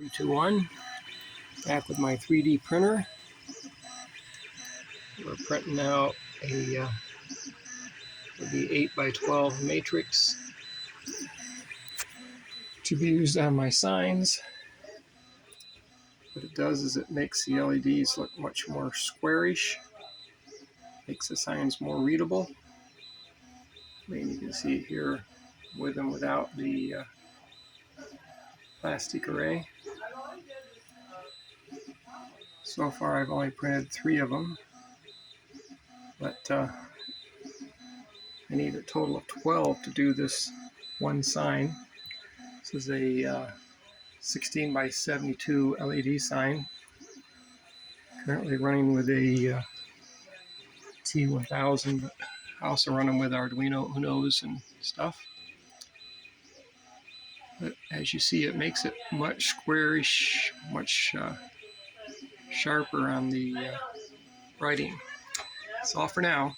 3, 2, 1. Back with my 3D printer. We're printing out a 8x12 matrix to be used on my signs. What it does is it makes the LEDs look much more squarish, makes the signs more readable. I mean, you can see it here with and without the plastic array. So far I've only printed 3 of them, but I need a total of 12 to do this one sign. This is a 16 by 72 LED sign, currently running with a T1000, but I also run them with Arduino Unos and stuff. But as you see, it makes it much squarish, much sharper on the writing. That's all for now.